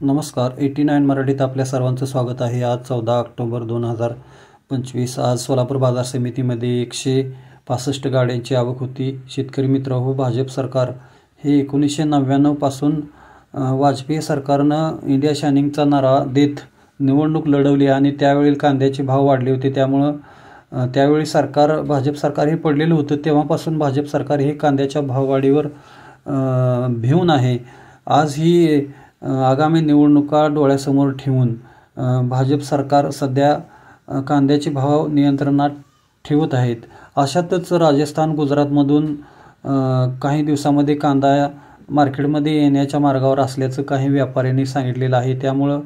नमस्कार. 89 मराठीत आपल्या सर्वांचं स्वागत आहे. आज 14 ऑक्टोबर 2025. आज सोलापूर बाजार समितीमध्ये 165 गाड्यांची आवक होती. शेतकरी मित्र हो, भाजप सरकार हे 1999 पासून वाजपेयी सरकारनं इंडिया शायनिंगचा नारा देत निवडणूक लढवली आणि त्यावेळी कांद्याचे भाव वाढले होते. त्यामुळं त्यावेळी भाजप सरकार हे पडलेलं होतं. तेव्हापासून भाजप सरकार हे कांद्याच्या भाववाढीवर भिवून आहे. आज ही आगामी निवडणुका डोळ्यासमोर ठेवून भाजप सरकार सध्या कांद्याचे भाव नियंत्रणात ठेवत आहेत. अशातच राजस्थान, गुजरातमधून काही दिवसामध्ये कांदा मार्केटमध्ये येण्याच्या मार्गावर असल्याचं काही व्यापाऱ्यांनी सांगितलेलं आहे. त्यामुळं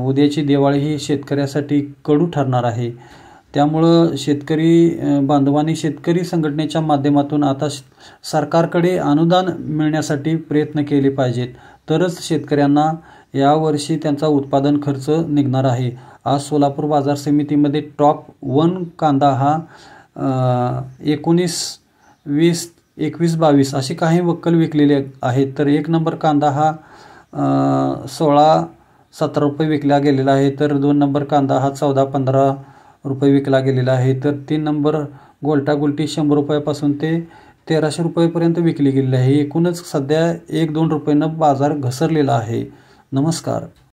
उद्याची दिवाळी ही शेतकऱ्यासाठी कडू ठरणार आहे. त्यामुळं शेतकरी बांधवांनी शेतकरी संघटनेच्या माध्यमातून आता सरकारकडे अनुदान मिळण्यासाठी प्रयत्न केले पाहिजेत. तरच शेतकऱ्यांना यावर्षी त्यांचा उत्पादन खर्च निघणार आहे. आज सोलापूर बाजार समितीमध्ये टॉप 1 कांदा हा 19, 20, 21, 22 असे काही वक्कल विकलेले आहेत. तर 1 नंबर कांदा हा 16-17 रुपये विकला गेलेला आहे. तर 2 नंबर कांदा हा 14-15 रुपये विकला गेलेला आहे. तर 3 नंबर गोल्टा गुलटी 100 रुपयापासून ते 1300 रुपयेपर्यंत विकली गेलेली आहे. एकूणच सध्या 1-2 रुपयानं बाजार घसरलेला आहे. नमस्कार.